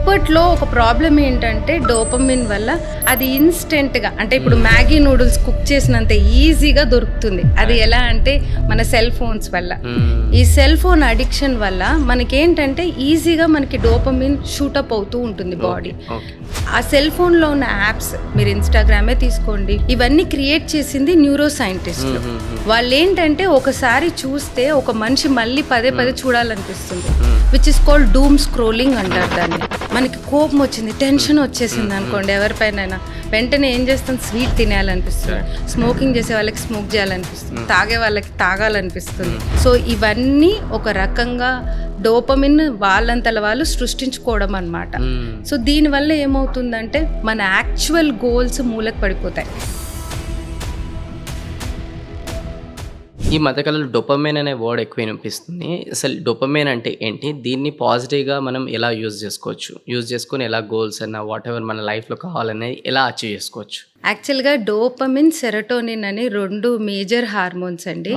ఇప్పట్లో ఒక ప్రాబ్లం ఏంటంటే డోపమిన్ వల్ల అది ఇన్స్టెంట్గా అంటే ఇప్పుడు మ్యాగీ నూడిల్స్ కుక్ చేసినంత ఈజీగా దొరుకుతుంది. అది ఎలా అంటే మన సెల్ ఫోన్స్ వల్ల. ఈ సెల్ ఫోన్ అడిక్షన్ వల్ల మనకేంటంటే ఈజీగా మనకి డోపమిన్ షూటప్ అవుతూ ఉంటుంది బాడీ. ఆ సెల్ ఫోన్లో ఉన్న యాప్స్ మీరు ఇన్స్టాగ్రామే తీసుకోండి, ఇవన్నీ క్రియేట్ చేసింది న్యూరో సైంటిస్టులు. వాళ్ళు ఏంటంటే ఒకసారి చూస్తే ఒక మనిషి మళ్ళీ పదే పదే చూడాలనిపిస్తుంది, which is called doom scrolling అంటారు దాన్ని. మనకి కోపం వచ్చింది, టెన్షన్ వచ్చేసింది అనుకోండి ఎవరిపైనైనా, వెంటనే ఏం చేస్తాం, స్వీట్ తినేయాలనిపిస్తుంది, స్మోకింగ్ చేసే వాళ్ళకి స్మోక్ చేయాలనిపిస్తుంది, తాగే వాళ్ళకి తాగాలనిపిస్తుంది. సో ఇవన్నీ ఒక రకంగా డోపమిన్ వాళ్ళంతల వాళ్ళు సృష్టించుకోవడం అన్నమాట. సో దీనివల్ల ఏమవుతుందంటే మన యాక్చువల్ గోల్స్ మూలకు పడిపోతాయి. ఈ మధ్యకాలంలో డోపమైన్ అనే వర్డ్ ఎక్కువ వినిపిస్తుంది. అసలు డోపమైన్ అంటే ఏంటి, దీన్ని పాజిటివ్గా మనం ఎలా యూజ్ చేసుకోవచ్చు, యూజ్ చేసుకొని ఎలా గోల్స్ అన్న వాట్ ఎవర్ మన లైఫ్లో కావాలనేది ఎలా అచీవ్ చేసుకోవచ్చు? యాక్చువల్గా డోపమిన్, సెరటోనిన్ అని రెండు మేజర్ హార్మోన్స్ అండి.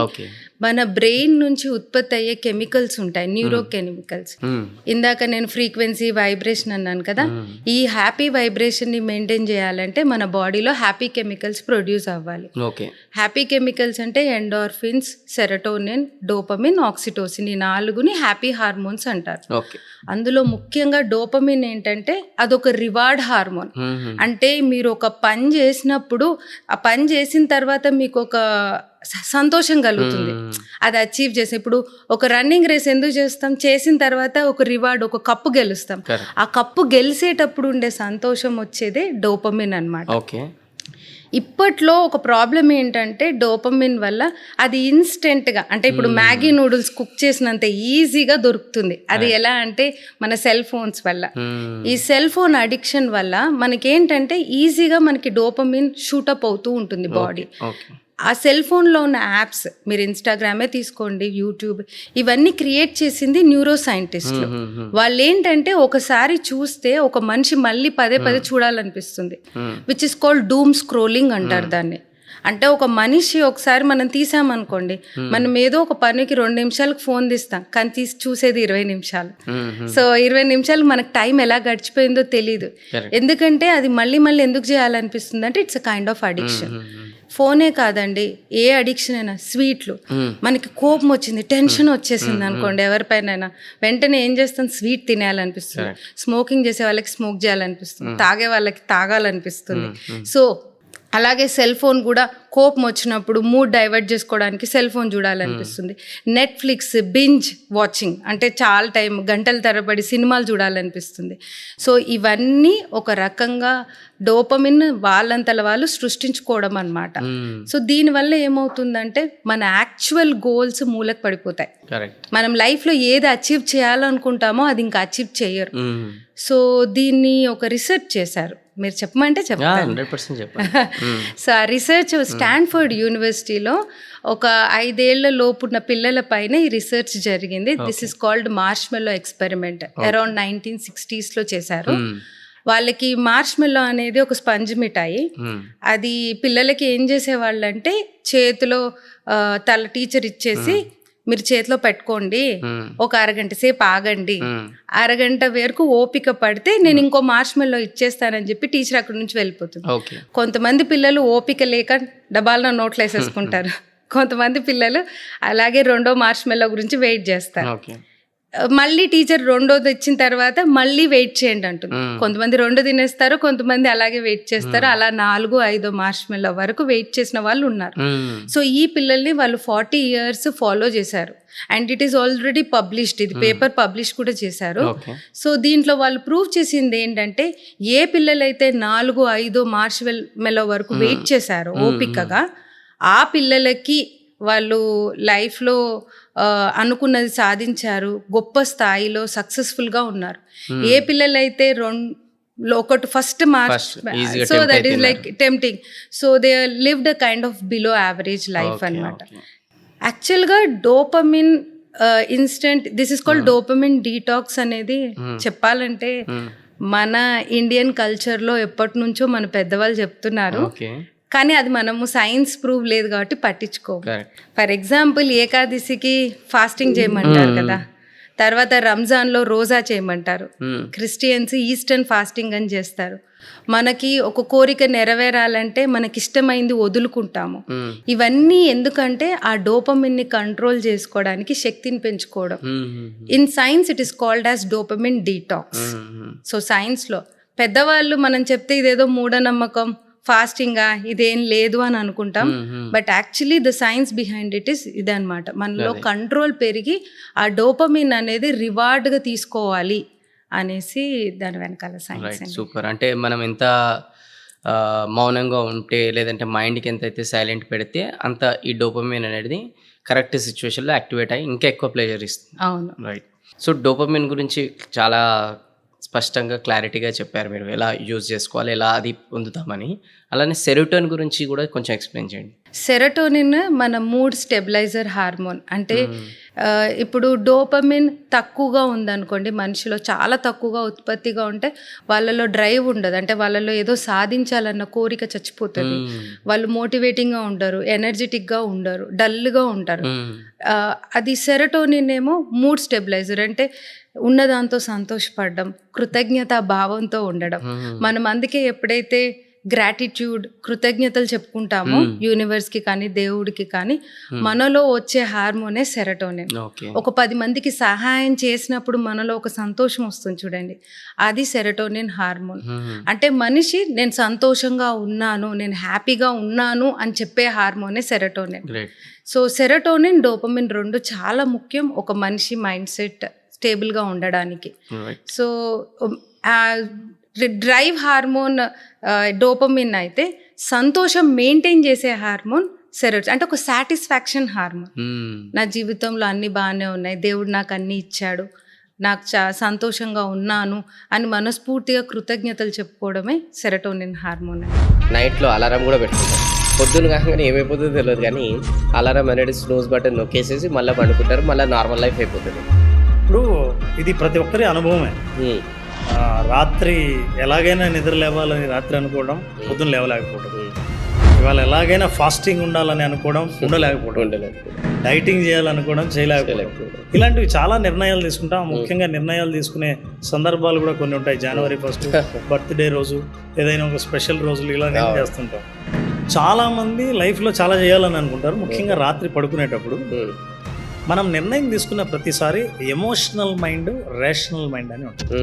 మన బ్రెయిన్ నుంచి ఉత్పత్తి అయ్యే కెమికల్స్ ఉంటాయి, న్యూరో కెమికల్స్. ఇందాక నేను ఫ్రీక్వెన్సీ, వైబ్రేషన్ అన్నాను కదా, ఈ హ్యాపీ వైబ్రేషన్ ని మెయింటైన్ చేయాలంటే మన బాడీలో హ్యాపీ కెమికల్స్ ప్రొడ్యూస్ అవ్వాలి. హ్యాపీ కెమికల్స్ అంటే ఎండార్ఫిన్స్, సెరటోనిన్, డోపమిన్, ఆక్సిటోసిన్, ఈ నాలుగుని హ్యాపీ హార్మోన్స్ అంటారు. అందులో ముఖ్యంగా డోపమిన్ ఏంటంటే అదొక రివార్డ్ హార్మోన్. అంటే మీరు ఒక పని చేసినప్పుడు ఆ పని చేసిన తర్వాత మీకు ఒక సంతోషం కలుగుతుంది, అది అచీవ్ చేసి. ఇప్పుడు ఒక రన్నింగ్ రేస్ ఎందుకు చేస్తాం, చేసిన తర్వాత ఒక రివార్డ్, ఒక కప్పు గెలుస్తాం. ఆ కప్పు గెలిచేటప్పుడు ఉండే సంతోషం వచ్చేదే డోపమిన్ అన్నమాట. ఇప్పట్లో ఒక ప్రాబ్లం ఏంటంటే డోపమిన్ వల్ల అది ఇన్స్టెంట్గా అంటే ఇప్పుడు మ్యాగీ నూడిల్స్ కుక్ చేసినంత ఈజీగా దొరుకుతుంది. అది ఎలా అంటే మన సెల్ ఫోన్స్ వల్ల. ఈ సెల్ ఫోన్ అడిక్షన్ వల్ల మనకేంటంటే ఈజీగా మనకి డోపమిన్ షూటప్ అవుతూ ఉంటుంది బాడీ. ఆ సెల్ ఫోన్లో ఉన్న యాప్స్ మీరు ఇన్స్టాగ్రామే తీసుకోండి, యూట్యూబ్, ఇవన్నీ క్రియేట్ చేసింది న్యూరో సైంటిస్టులు. వాళ్ళు ఏంటంటే ఒకసారి చూస్తే ఒక మనిషి మళ్ళీ పదే పదే చూడాలనిపిస్తుంది, which is called doom scrolling అంటారు దాన్ని. అంటే ఒక మనిషి ఒకసారి మనం తీసామనుకోండి, మనం ఏదో ఒక పనికి 2 నిమిషాలకు ఫోన్ తీస్తాం, కానీ తీసి చూసేది 20 నిమిషాలు. సో 20 నిమిషాలు మనకు టైం ఎలా గడిచిపోయిందో తెలీదు. ఎందుకంటే అది మళ్ళీ మళ్ళీ ఎందుకు చేయాలనిపిస్తుంది అంటే it's a kind of addiction. ఫోనే కాదండి, ఏ అడిక్షన్ అయినా, స్వీట్లు, మనకి కోపం వచ్చింది, టెన్షన్ వచ్చేసింది అనుకోండి ఎవరిపైనైనా, వెంటనే ఏం చేస్తాం, స్వీట్ తినేయాలనిపిస్తుంది, స్మోకింగ్ చేసే వాళ్ళకి స్మోక్ చేయాలనిపిస్తుంది, తాగే వాళ్ళకి తాగాలనిపిస్తుంది. సో అలాగే సెల్ ఫోన్ కూడా కోపం వచ్చినప్పుడు మూడ్ డైవర్ట్ చేసుకోవడానికి సెల్ ఫోన్ చూడాలనిపిస్తుంది. నెట్ఫ్లిక్స్ బింజ్ వాచింగ్ అంటే చాలా టైం, గంటల తరబడి సినిమాలు చూడాలనిపిస్తుంది. సో ఇవన్నీ ఒక రకంగా డోపమిన్ వాళ్ళంతల వాళ్ళు సృష్టించుకోవడం అన్నమాట. సో దీనివల్ల ఏమవుతుందంటే మన యాక్చువల్ గోల్స్ మూలకు పడిపోతాయి. మనం లైఫ్లో ఏది అచీవ్ చేయాలనుకుంటామో అది ఇంకా అచీవ్ చేయరు. సో దీన్ని ఒక రీసెర్చ్ చేశారు, మీరు చెప్పమంటే చెప్తాను. సో ఆ రీసెర్చ్ స్టాన్ఫర్డ్ యూనివర్సిటీలో ఒక 5 ఏళ్ల లోపున్న పిల్లల పైన ఈ రీసెర్చ్ జరిగింది. This is called మార్ష్మెల్లో experiment. Around 1960s చేశారు. వాళ్ళకి మార్ష్మెల్లో అనేది ఒక స్పంజ్ మిఠాయి. అది పిల్లలకి ఏం చేసేవాళ్ళంటే చేతిలో టీచర్ ఇచ్చేసి మీరు చేతిలో పెట్టుకోండి, ఒక అరగంట సేపు ఆగండి, అరగంట వరకు ఓపిక పడితే నేను ఇంకో మార్ష్మెల్లో ఇచ్చేస్తానని చెప్పి టీచర్ అక్కడి నుంచి వెళ్ళిపోతుంది. కొంతమంది పిల్లలు ఓపిక లేక డబ్బాల్లో నోట్లు వేసేసుకుంటారు, కొంతమంది పిల్లలు అలాగే రెండో మార్ష్మెల్లో గురించి వెయిట్ చేస్తారు. మళ్ళీ టీచర్ రెండోది ఇచ్చిన తర్వాత మళ్ళీ వెయిట్ చేయండి అంటుంది. కొంతమంది 2 తినేస్తారు, కొంతమంది అలాగే వెయిట్ చేస్తారు. అలా 4-5 మార్ష్మెల్లో వరకు వెయిట్ చేసిన వాళ్ళు ఉన్నారు. సో ఈ పిల్లల్ని వాళ్ళు 40 years ఫాలో చేశారు. And it is already published, ఇది పేపర్ పబ్లిష్ కూడా చేశారు. సో దీంట్లో వాళ్ళు ప్రూవ్ చేసింది ఏంటంటే ఏ పిల్లలైతే 4-5 మార్ష్మెల్లో వరకు వెయిట్ చేశారో ఓపికగా, ఆ పిల్లలకి వాళ్ళు లైఫ్లో అనుకున్నది సాధించారు, గొప్ప స్థాయిలో సక్సెస్ఫుల్గా ఉన్నారు. ఏ పిల్లలైతే ఒకటి first marks, so that is like tempting, so they lived a kind of below average life అన్నమాట. యాక్చువల్గా dopamine instant, this is called dopamine detox అనేది చెప్పాలంటే మన ఇండియన్ కల్చర్లో ఎప్పటి నుంచో మన పెద్దవాళ్ళు చెప్తున్నారు. కానీ అది మనము సైన్స్ ప్రూవ్ లేదు కాబట్టి పట్టించుకో. ఫర్ ఎగ్జాంపుల్ ఏకాదశికి ఫాస్టింగ్ చేయమంటారు కదా, తర్వాత రంజాన్లో రోజా చేయమంటారు. మ్మ్. క్రిస్టియన్స్ ఈస్టర్న్ ఫాస్టింగ్ అని చేస్తారు. మనకి ఒక కోరిక నెరవేరాలంటే మనకిష్టమైంది వదులుకుంటాము. మ్మ్. ఇవన్నీ ఎందుకంటే ఆ డోపమిన్ని కంట్రోల్ చేసుకోవడానికి శక్తిని పెంచుకోవడం. మ్మ్. In science it is called as dopamine detox. Hmm. So సైన్స్లో పెద్దవాళ్ళు మనం చెప్తే ఇదేదో మూఢనమ్మకం, ఫాస్టింగా, ఇదేం లేదు అని అనుకుంటాం. మ్మ్. But actually the science behind it is ఇదనమాట. మనలో కంట్రోల్ పెరిగి ఆ డోపమిన్ అనేది రివార్డ్గా తీసుకోవాలి అనేసి దాని వెనకాల సైన్స్ రైట్, అండి. సూపర్. అంటే మనం ఎంత మౌనంగా ఉంటే లేదంటే మైండ్కి ఎంత అయితే సైలెంట్ పెడితే అంత ఈ డోపమిన్ అనేది కరెక్ట్ సిచ్యువేషన్లో యాక్టివేట్ అయ్యి ఇంకా ఎక్కువ ప్లెజర్ ఇస్తుంది. అవును. రైట్. సో డోపమిన్ గురించి చాలా స్పష్టంగా క్లారిటీగా చెప్పారు మీరు, ఎలా యూజ్ చేసుకోవాలి, ఎలా అది పొందుతామని. అలానే సెరోటోన్ గురించి కూడా కొంచెం ఎక్స్ప్లెయిన్ చేయండి. సెరటోనిన్ మన మూడ్ స్టెబిలైజర్ హార్మోన్. అంటే ఇప్పుడు డోపమిన్ తక్కువగా ఉందనుకోండి, మనిషిలో చాలా తక్కువగా ఉత్పత్తిగా ఉంటే వాళ్ళలో డ్రైవ్ ఉండదు. అంటే వాళ్ళలో ఏదో సాధించాలన్న కోరిక చచ్చిపోతుంది. వాళ్ళు మోటివేటింగ్గా ఉండరు, ఎనర్జెటిక్గా ఉండరు, డల్గా ఉంటారు. అది సెరటోనిన్ ఏమో మూడ్ స్టెబిలైజర్. అంటే ఉన్నదాంతో సంతోషపడడం, కృతజ్ఞతా భావంతో ఉండడం. మనం అందుకే ఎప్పుడైతే గ్రాటిట్యూడ్, కృతజ్ఞతలు చెప్పుకుంటామో యూనివర్స్కి కానీ దేవుడికి కానీ, మనలో వచ్చే హార్మోనే సెరటోనిన్. ఒక 10 మందికి సహాయం చేసినప్పుడు మనలో ఒక సంతోషం వస్తుంది చూడండి, అది సెరటోనిన్ హార్మోన్. అంటే మనిషి నేను సంతోషంగా ఉన్నాను, నేను హ్యాపీగా ఉన్నాను అని చెప్పే హార్మోనే సెరటోనిన్. సో సెరటోనిన్, డోపమిన్ రెండు చాలా ముఖ్యం ఒక మనిషి మైండ్ సెట్ స్టేబుల్గా ఉండడానికి. సో డ్రైవ్ హార్మోన్ డోపమిన్ అయితే సంతోషం మెయింటైన్ చేసే హార్మోన్ సెరోటోనిన్. అంటే ఒక సాటిస్ఫాక్షన్ హార్మోన్. నా జీవితంలో అన్నీ బాగానే ఉన్నాయి, దేవుడు నాకు అన్నీ ఇచ్చాడు, నాకు సంతోషంగా ఉన్నాను అని మనస్ఫూర్తిగా కృతజ్ఞతలు చెప్పుకోవడమే సెరోటోనిన్ హార్మోన్. నైట్లో అలారం కూడా పెట్టుకుంటారు, పొద్దున్న కాగానే ఏమైపోతుందో తెలియదు, కానీ అలారం అనేది స్నూజ్ బటన్ నొక్కేసేసి మళ్ళీ పండుకుంటారు, మళ్ళీ నార్మల్ లైఫ్ అయిపోతుంది. ఇప్పుడు ఇది ప్రతి ఒక్కరి అనుభవమే. రాత్రి ఎలాగైనా నిద్ర లేవాలని రాత్రి అనుకోవడం, పొద్దున్న లేవలేకపోవడం. ఇవాళ ఎలాగైనా ఫాస్టింగ్ ఉండాలని అనుకోవడం, ఉండలేకపోవడం. డైటింగ్ చేయాలనుకోవడం, చేయలేకపోవడం. ఇలాంటివి చాలా నిర్ణయాలు తీసుకుంటాం. ముఖ్యంగా నిర్ణయాలు తీసుకునే సందర్భాలు కూడా కొన్ని ఉంటాయి. జనవరి 1 బర్త్డే రోజు, ఏదైనా ఒక స్పెషల్ రోజులు ఇలా చేస్తుంటాం. చాలామంది లైఫ్లో చాలా చేయాలని అనుకుంటారు. ముఖ్యంగా రాత్రి పడుకునేటప్పుడు మనం నిర్ణయం తీసుకున్న ప్రతిసారి ఎమోషనల్ మైండ్, రేషనల్ మైండ్ అని ఉంటుంది.